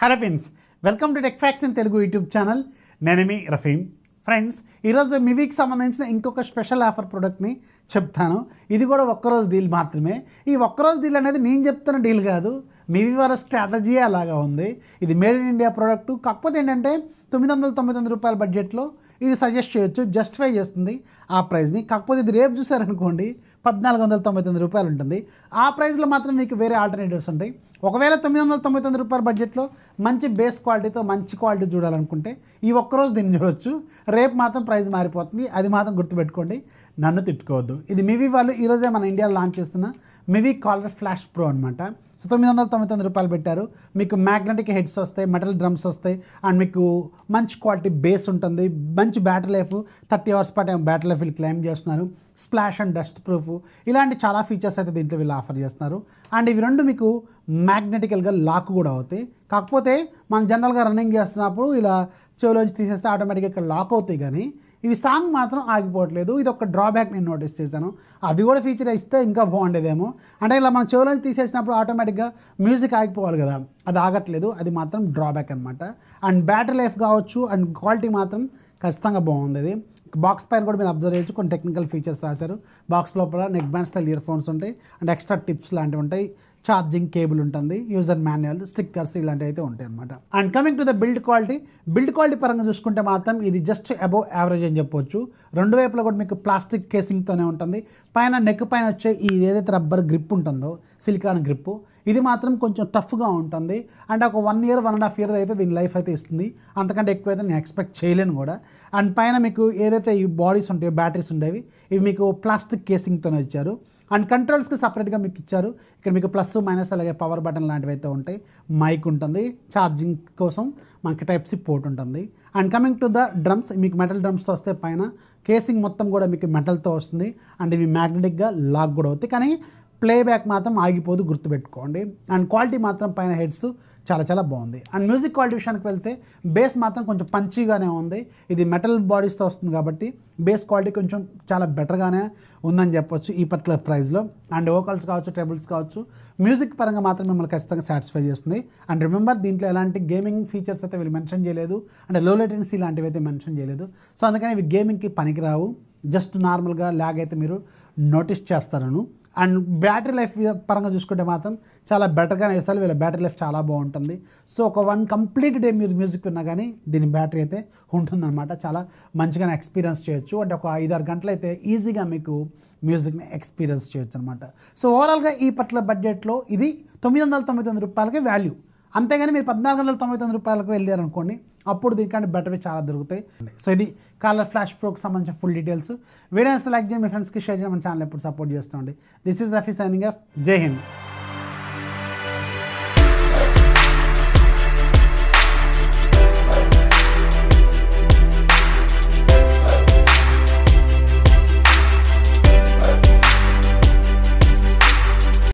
Hello friends, welcome to tech facts in Telugu YouTube channel. నేను మీ Rafeem. Friends, ఈరోజు మివికి సంబంధించిన ఇంకొక స్పెషల్ ఆఫర్ ప్రోడక్ట్ని చెప్తాను. ఇది కూడా ఒక్కరోజు డీల్ మాత్రమే. ఈ ఒక్కరోజు డీల్ అనేది నేను చెప్తున్న డీల్ కాదు, మివి వారి స్ట్రాటజీ అలాగా ఉంది. ఇది మేడ్ ఇన్ ఇండియా ప్రోడక్ట్. కాకపోతే ఏంటంటే 999 రూపాయల బడ్జెట్లో ఇది సజెస్ట్ చేయొచ్చు, జస్టిఫై చేస్తుంది ఆ ప్రైస్ని. కాకపోతే ఇది రేపు చూసారనుకోండి 1499 రూపాయలు ఉంటుంది. ఆ ప్రైస్లో మాత్రం మీకు వేరే ఆల్టర్నేటివ్స్ ఉంటాయి. ఒకవేళ 999 రూపాయల బడ్జెట్లో మంచి బేస్ క్వాలిటీతో మంచి క్వాలిటీ చూడాలనుకుంటే ఈ ఒక్కరోజు దీన్ని చూడవచ్చు. రేపు మాత్రం ప్రైస్ మారిపోతుంది, అది మాత్రం గుర్తుపెట్టుకోండి, నన్ను తిట్టుకోవద్దు. ఇది మివి వాళ్ళు ఈరోజే మన ఇండియాలో లాంచ్ చేస్తున్న మివి కాలర్ ఫ్లాష్ ప్రో అనమాట. సో 999 రూపాయలు పెట్టారు. మీకు మ్యాగ్నెటిక్ హెడ్స్ వస్తాయి, మెటల్ డ్రమ్స్ వస్తాయి, అండ్ మీకు మంచి క్వాలిటీ బేస్ ఉంటుంది. మంచి బ్యాటరీ లైఫ్, 30 అవర్స్ పాటు బ్యాటరీ లైఫ్ వీళ్ళు క్లెయిమ్ చేస్తున్నారు. స్ప్లాష్ అండ్ డస్ట్ ప్రూఫ్, ఇలాంటి చాలా ఫీచర్స్ అయితే దీంట్లో వీళ్ళు ఆఫర్ చేస్తున్నారు. అండ్ ఇవి రెండు మీకు మ్యాగ్నెటికల్గా లాక్ కూడా అవుతాయి. కాకపోతే మనం జనరల్గా రన్నింగ్ చేస్తున్నప్పుడు ఇలా చెవులోంచి తీసేస్తే ఆటోమేటిక్గా ఇక్కడ లాక్ అవుతాయి, కానీ ఇవి సాంగ్ మాత్రం ఆగిపోవట్లేదు. ఇది ఒక డ్రాబ్యాక్ నేను నోటీస్ చేశాను. అది కూడా ఫీచర్ ఇస్తే ఇంకా బాగుండేదేమో. అంటే ఇలా మనం చెవులోంచి తీసేసినప్పుడు ఆటోమేటిక్గా మ్యూజిక్ ఆగిపోవాలి కదా, అది ఆగట్లేదు. అది మాత్రం డ్రాబ్యాక్ అనమాట. అండ్ బ్యాటరీ లైఫ్ కావచ్చు, అండ్ క్వాలిటీ మాత్రం ఖచ్చితంగా బాగుంది. ఇది బాక్స్ పైన కూడా మీరు అబ్జర్వ్ చేయొచ్చు, కొన్ని టెక్నికల్ ఫీచర్స్ రాశారు. బాక్స్ లోపల neck band style ear phones ఉంటాయి, అండ్ ఎక్స్ట్రా టిప్స్ లాంటివి ఉంటాయి, ఛార్జింగ్ కేబుల్ ఉంటుంది, యూజర్ మాన్యువల్, స్టిక్కర్స్ ఇలాంటివి అయితే ఉంటాయి అనమాట. And coming to the build quality పరంగా చూసుకుంటే మాత్రం ఇది జస్ట్ అబౌవ్ యావరేజ్ అని చెప్పొచ్చు. రెండు వైపులా కూడా మీకు ప్లాస్టిక్ కేసింగ్తోనే ఉంటుంది. పైన నెక్ పైన వచ్చే ఈ ఏదైతే రబ్బర్ గ్రిప్ ఉంటుందో, సిలికాన్ గ్రిప్, ఇది మాత్రం కొంచెం టఫ్గా ఉంటుంది. అండ్ ఒక 1 year 1.5 year అయితే దీని లైఫ్ అయితే ఇస్తుంది. అంతకంటే ఎక్కువైతే నేను ఎక్స్పెక్ట్ చేయలేను కూడా. అండ్ పైన మీకు ఏదైతే ఈ బాడీస్ ఉంటాయో, బ్యాటరీస్ ఉండేవి, ఇవి మీకు ప్లాస్టిక్ కేసింగ్తోనే ఇచ్చారు. అండ్ కంట్రోల్స్కి సపరేట్గా మీకు ఇచ్చారు. ఇక్కడ మీకు ప్లస్ మైనస్ అలాగే పవర్ బటన్ లాంటివి అయితే ఉంటాయి. మైక్ ఉంటుంది, ఛార్జింగ్ కోసం మనకి టైప్-C పోర్ట్ ఉంటుంది. And coming to the drums, మీకు మెటల్ డ్రమ్స్తో వస్తే పైన కేసింగ్ మొత్తం కూడా మీకు మెటల్తో వస్తుంది. అండ్ ఇవి మ్యాగ్నెటిక్గా లాక్ కూడా అవుతాయి, కానీ ప్లేబ్యాక్ మాత్రం ఆగిపోదు, గుర్తుపెట్టుకోండి. అండ్ క్వాలిటీ మాత్రం పైన హెడ్స్ చాలా బాగుంది. అండ్ మ్యూజిక్ క్వాలిటీ విషయానికి వెళ్తే బేస్ మాత్రం కొంచెం పంచీగానే ఉంది. ఇది మెటల్ బాడీస్తో వస్తుంది కాబట్టి బేస్ క్వాలిటీ కొంచెం చాలా బెటర్గానే ఉందని చెప్పొచ్చు ఈ పర్టికులర్ ప్రైస్లో. అండ్ వోకల్స్ కావచ్చు, ట్రెబుల్స్ కావచ్చు, మ్యూజిక్ పరంగా మాత్రం మిమ్మల్ని ఖచ్చితంగా సాటిస్ఫై చేస్తుంది. అండ్ రిమెంబర్, దీంట్లో ఎలాంటి గేమింగ్ ఫీచర్స్ అయితే వీళ్ళు మెన్షన్ చేయలేదు, అంటే లో లేటెన్సీ లాంటివి అయితే మెన్షన్ చేయలేదు. సో అందుకని ఇవి గేమింగ్కి పనికిరావు, జస్ట్ నార్మల్గా ల్యాగ్ అయితే మీరు నోటీస్ చేస్తారను. అండ్ బ్యాటరీ లైఫ్ పరంగా చూసుకుంటే మాత్రం చాలా బెటర్గానే ఇస్తారు. వీళ్ళ బ్యాటరీ లైఫ్ చాలా బాగుంటుంది. సో ఒక 1 కంప్లీట్ డే మీరు మ్యూజిక్ విన్నా కానీ దీని బ్యాటరీ అయితే ఉంటుందన్నమాట. చాలా మంచిగానే ఎక్స్పీరియన్స్ చేయొచ్చు. అంటే ఒక 5-6 గంటలు అయితే ఈజీగా మీకు మ్యూజిక్ని ఎక్స్పీరియన్స్ చేయొచ్చు అనమాట. సో ఓవరాల్గా ఈ పర్టికులర్ బడ్జెట్లో ఇది 999 రూపాయలకి వాల్యూ. అంతేగాని మీరు 1499 రూపాయలకు వెళ్ళారనుకోండి, అప్పుడు దీనికంటే బెటర్వి చాలా దొరుకుతాయి. సో ఇది కాలర్ ఫ్లాష్ ప్రోకి సంబంధించిన ఫుల్ డీటెయిల్స్. వీడియోస్ లైక్ చేయండి, మీ ఫ్రెండ్స్కి షేర్ చేయండి, మన ఛానల్ ఎప్పుడు సపోర్ట్ చేస్తుండండి. This is Rafi signing off. Jai Hind.